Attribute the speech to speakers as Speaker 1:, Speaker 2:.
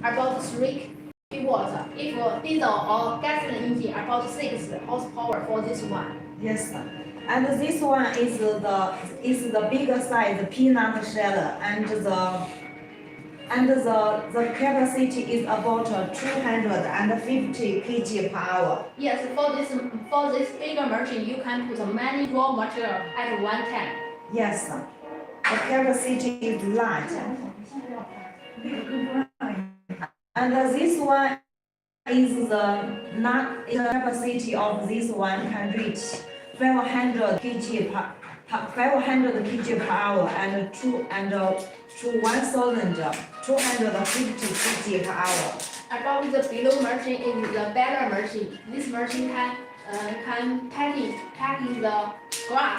Speaker 1: about 3 kilowatts. If diesel or gasoline engine, about 6 horsepower for this one.
Speaker 2: Yes, and this one is the bigger size peanut sheller, and the capacity is about 250 kg per hour.
Speaker 1: Yes, for this bigger machine, you can put many raw material at one time.
Speaker 2: Yes, the capacity is large. And this one is the capacity of this one can reach 500 kg per hour and to 1,250 kg per hour.
Speaker 1: About the below machine is the baler machine. This machine can packing the grass